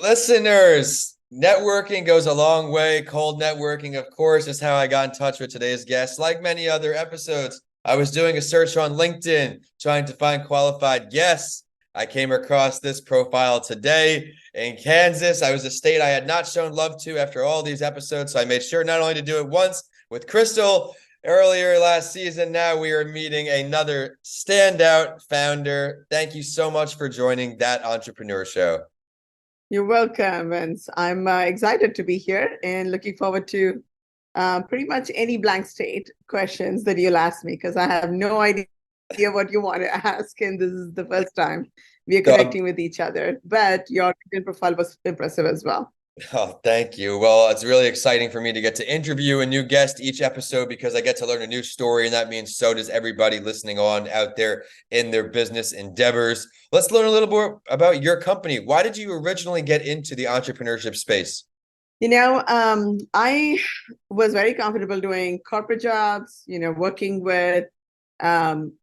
Listeners, networking goes a long way. Cold networking, of course, is how I got in touch with today's guest. Like many other episodes, I was doing a search on LinkedIn trying to find qualified guests. I came across this profile today in Kansas. I was a state I had not shown love to after all these episodes, so I made sure not only to do it once with Crystal earlier last season, now we are meeting another standout founder. Thank you so much for joining That Entrepreneur Show. You're welcome, Vince. I'm excited to be here and looking forward to pretty much any blank state questions that you'll ask me because I have no idea what you want to ask, and this is the first time we are So, connecting with each other. But your LinkedIn profile was impressive as well. oh, thank you. Well, it's really exciting for me to get to interview a new guest each episode because I get to learn a new story, and that means so does everybody listening on out there in their business endeavors. Let's learn a little more about your company. Why did you originally get into the entrepreneurship space? I was very comfortable doing corporate jobs, working with um,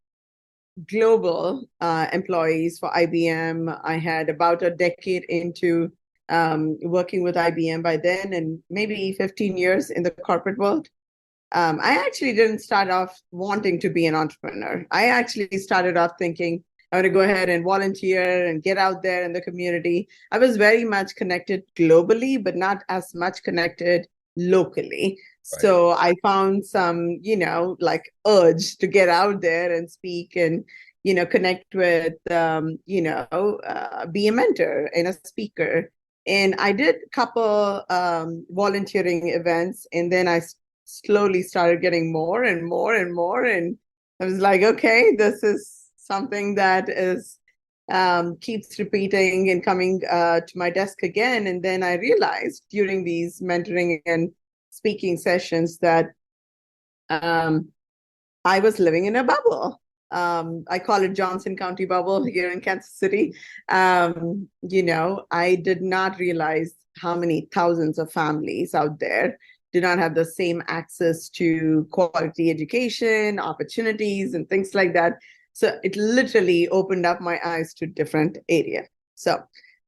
global employees for IBM. I had about a decade into working with IBM by then, and maybe 15 years in the corporate world. I actually didn't start off wanting to be an entrepreneur. I actually started off thinking I want to go ahead and volunteer and get out there in the community. I was very much connected globally, but not as much connected locally. Right. So I found some, like urge to get out there and speak and, connect with, be a mentor and a speaker. And I did a couple volunteering events, and then I slowly started getting more and more and more. And I was like, okay, this is something that is keeps repeating and coming to my desk again. And then I realized during these mentoring and speaking sessions that I was living in a bubble. I call it Johnson County bubble here in Kansas City. I did not realize how many thousands of families out there do not have the same access to quality education, opportunities, and things like that. So it literally opened up my eyes to different area. So I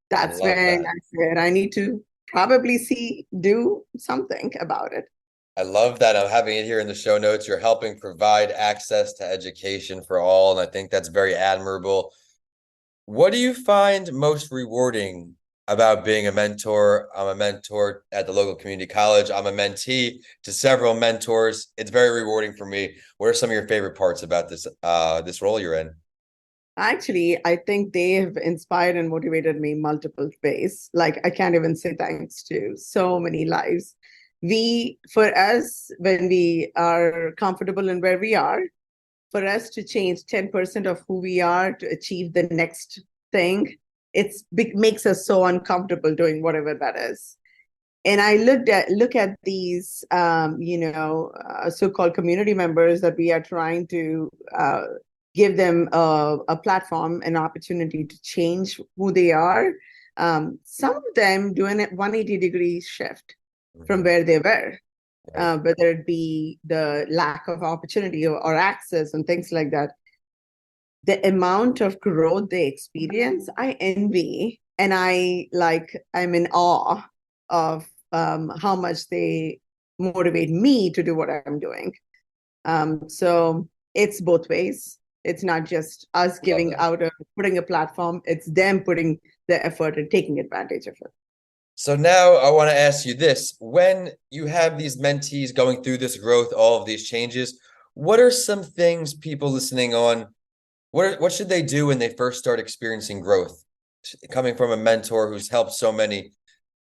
that's love when that. I said I need to probably do something about it. I love that I'm having it here in the show notes. You're helping provide access to education for all, and I think that's very admirable. What do you find most rewarding about being a mentor? I'm a mentor at the local community college. I'm a mentee to several mentors. It's very rewarding for me. What are some of your favorite parts about this role you're in? Actually, I think they have inspired and motivated me multiple ways. Like I can't even say thanks to so many lives. For us, when we are comfortable in where we are, for us to change 10% of who we are to achieve the next thing, makes us so uncomfortable doing whatever that is. And I look at these so-called community members that we are trying to give them a platform, an opportunity to change who they are. Some of them doing a 180-degree shift from Mhm. where they were, Right. whether it be the lack of opportunity or access and things like that. The amount of growth they experience, I envy, and I'm in awe of how much they motivate me to do what I'm doing. So it's both ways. It's not just us Love giving that. out or putting a platform, it's them putting the effort and taking advantage of it. So now I want to ask you this. When you have these mentees going through this growth, all of these changes, what are some things people listening on, what should they do when they first start experiencing growth? Coming from a mentor who's helped so many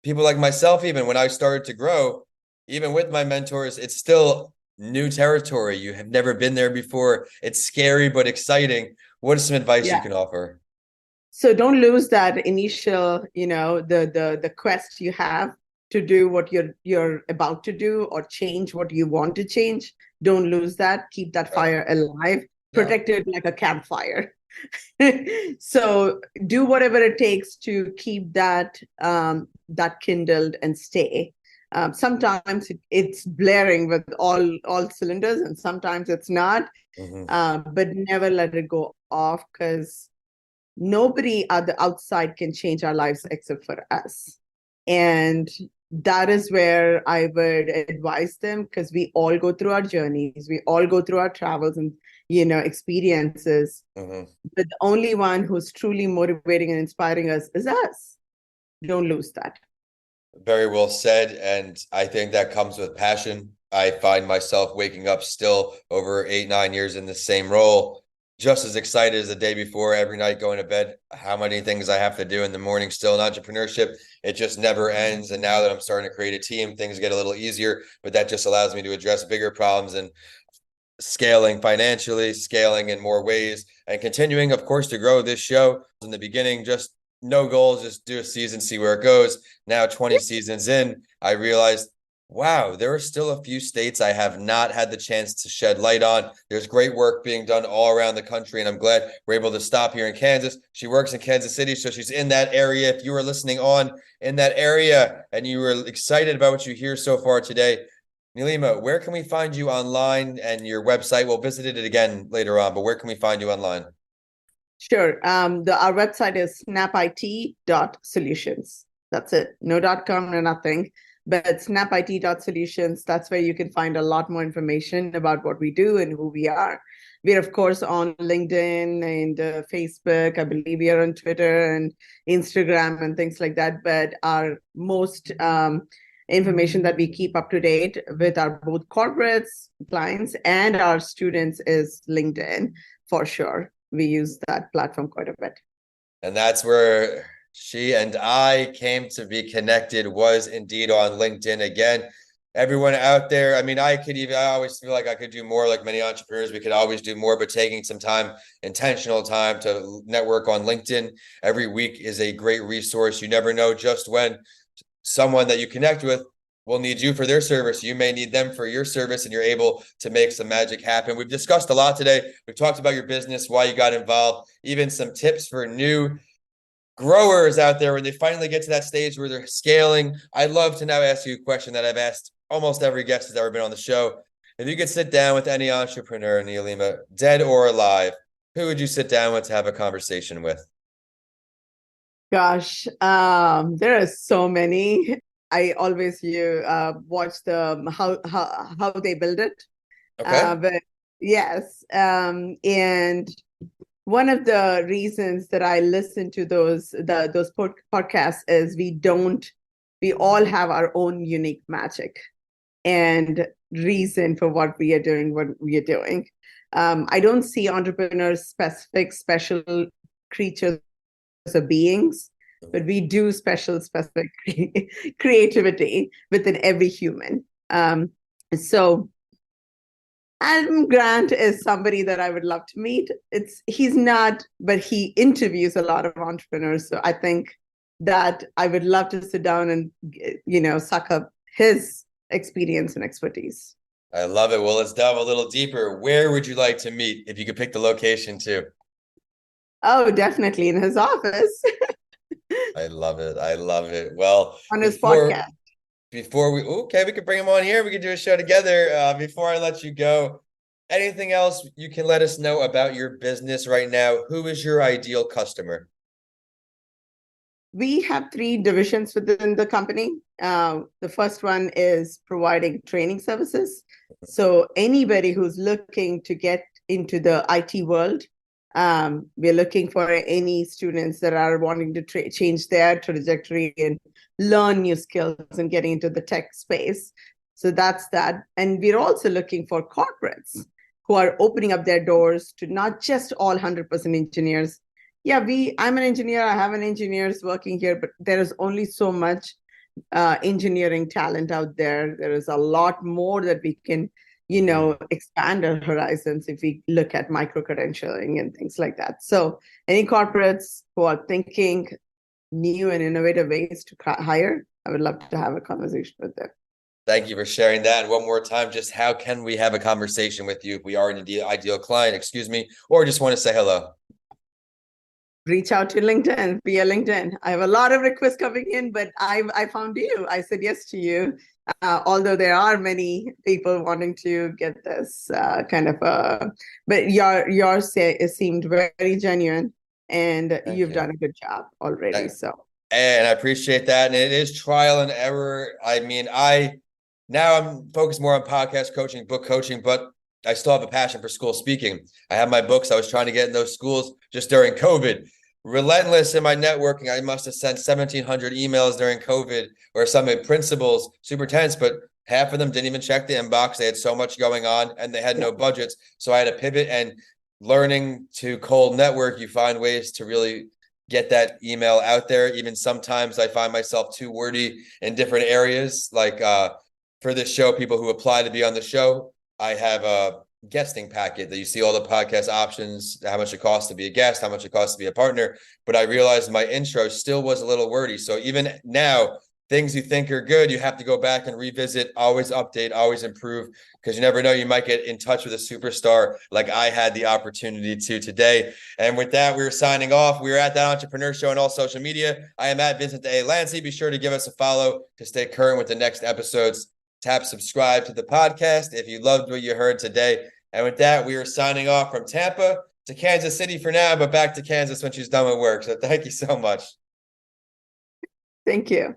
people like myself, even when I started to grow, even with my mentors, it's still new territory. You have never been there before. It's scary but exciting. What is some advice you Yeah. can offer? So don't lose that initial, the quest you have to do what you're about to do or change what you want to change. Don't lose that. Keep that Right. fire alive. Yeah. Protect it like a campfire. So do whatever it takes to keep that kindled and stay. Sometimes it's blaring with all cylinders, and sometimes it's not. Mhm. But never let it go off because nobody at the outside can change our lives except for us. And that is where I would advise them, because we all go through our journeys, we all go through our travels and experiences. Mhm. But the only one who's truly motivating and inspiring us is us. Don't lose that. Very well said. And I think that comes with passion. I find myself waking up still over 8, 9 years in the same role, just as excited as the day before, every night going to bed. How many things I have to do in the morning still in entrepreneurship. It just never ends. And now that I'm starting to create a team, things get a little easier, but that just allows me to address bigger problems and scaling financially, scaling in more ways, and continuing, of course, to grow this show. In the beginning, just no goals, just do a season, see where it goes. Now, 20 seasons in, I realized, wow, there are still a few states I have not had the chance to shed light on. There's great work being done all around the country, and I'm glad we're able to stop here in Kansas. She works in Kansas City, so she's in that area. If you were listening on in that area and you were excited about what you hear so far today, Neelima, where can we find you online and your website? We'll visit it again later on, but where can we find you online? Sure. Our website is snapit.solutions. That's it. No .com, no nothing. But snapit.solutions, that's where you can find a lot more information about what we do and who we are. We're, of course, on LinkedIn and Facebook. I believe we are on Twitter and Instagram and things like that. But our most information that we keep up to date with our both corporates, clients, and our students is LinkedIn, for sure. We use that platform quite a bit. And that's where she and I came to be connected, was indeed on LinkedIn. Again, everyone out there, I mean, I always feel like I could do more, like many entrepreneurs, we could always do more, but taking some time, intentional time to network on LinkedIn every week is a great resource. You never know just when someone that you connect with will need you for their service. You may need them for your service, and you're able to make some magic happen. We've discussed a lot today. We've talked about your business, why you got involved, even some tips for new growers out there when they finally get to that stage where they're scaling. I'd love to now ask you a question that I've asked almost every guest that's ever been on the show. If you could sit down with any entrepreneur, Neelima, dead or alive, who would you sit down with to have a conversation with? Gosh, there are so many. I always watch the how they build it. Okay. But yes, and one of the reasons that I listen to those podcasts is we all have our own unique magic and reason for what we are doing. I don't see entrepreneurs special creatures or beings, but we do specific creativity within every human. So Adam Grant is somebody that I would love to meet. He's not, but he interviews a lot of entrepreneurs. So I think that I would love to sit down and suck up his experience and expertise. I love it. Well, let's delve a little deeper. Where would you like to meet if you could pick the location too? Oh, definitely in his office. I love it. I love it. Well, On his podcast. Before we could bring him on here. We could do a show together. Before I let you go, anything else you can let us know about your business right now? Who is your ideal customer? We have 3 divisions within the company. The first one is providing training services. So anybody who's looking to get into the IT world, we're looking for any students that are wanting to change their trajectory and learn new skills and getting into the tech space. So that's that. And we're also looking for corporates who are opening up their doors to not just all 100% engineers. Yeah, I'm an engineer. I have an engineers working here, but there is only so much engineering talent out there. There is a lot more that we can expand our horizons if we look at micro-credentialing and things like that. So any corporates who are thinking new and innovative ways to hire, I would love to have a conversation with them. Thank you for sharing that. And one more time, just how can we have a conversation with you if we are an ideal client, or just want to say hello? Reach out to LinkedIn, via LinkedIn. I have a lot of requests coming in, but I found you. I said yes to you. Although there are many people wanting to get this but yours seemed very genuine. and Thank you've you. done a good job already. So, And I appreciate that. And it is trial and error. I mean, now I'm focused more on podcast coaching, book coaching, but I still have a passion for school speaking. I have my books. I was trying to get in those schools just during COVID. Relentless in my networking. I must have sent 1,700 emails during COVID, or some principals, superintendents, but half of them didn't even check the inbox. They had so much going on and they had no budgets. So I had to pivot, and learning to cold network, you find ways to really get that email out there. Even sometimes I find myself too wordy in different areas. Like for this show, people who apply to be on the show, I have a guesting packet that you see all the podcast options, how much it costs to be a guest, how much it costs to be a partner. But I realized my intro still was a little wordy. So even now, things you think are good, you have to go back and revisit, always update, always improve, because you never know, you might get in touch with a superstar like I had the opportunity to today. And with that, we're signing off. We're at That Entrepreneur Show on all social media. I am at Vincent A. Lancy. Be sure to give us a follow to stay current with the next episodes. Tap subscribe to the podcast if you loved what you heard today. And with that, we are signing off from Tampa to Kansas City for now, but back to Kansas when she's done with work. So thank you so much. thank you.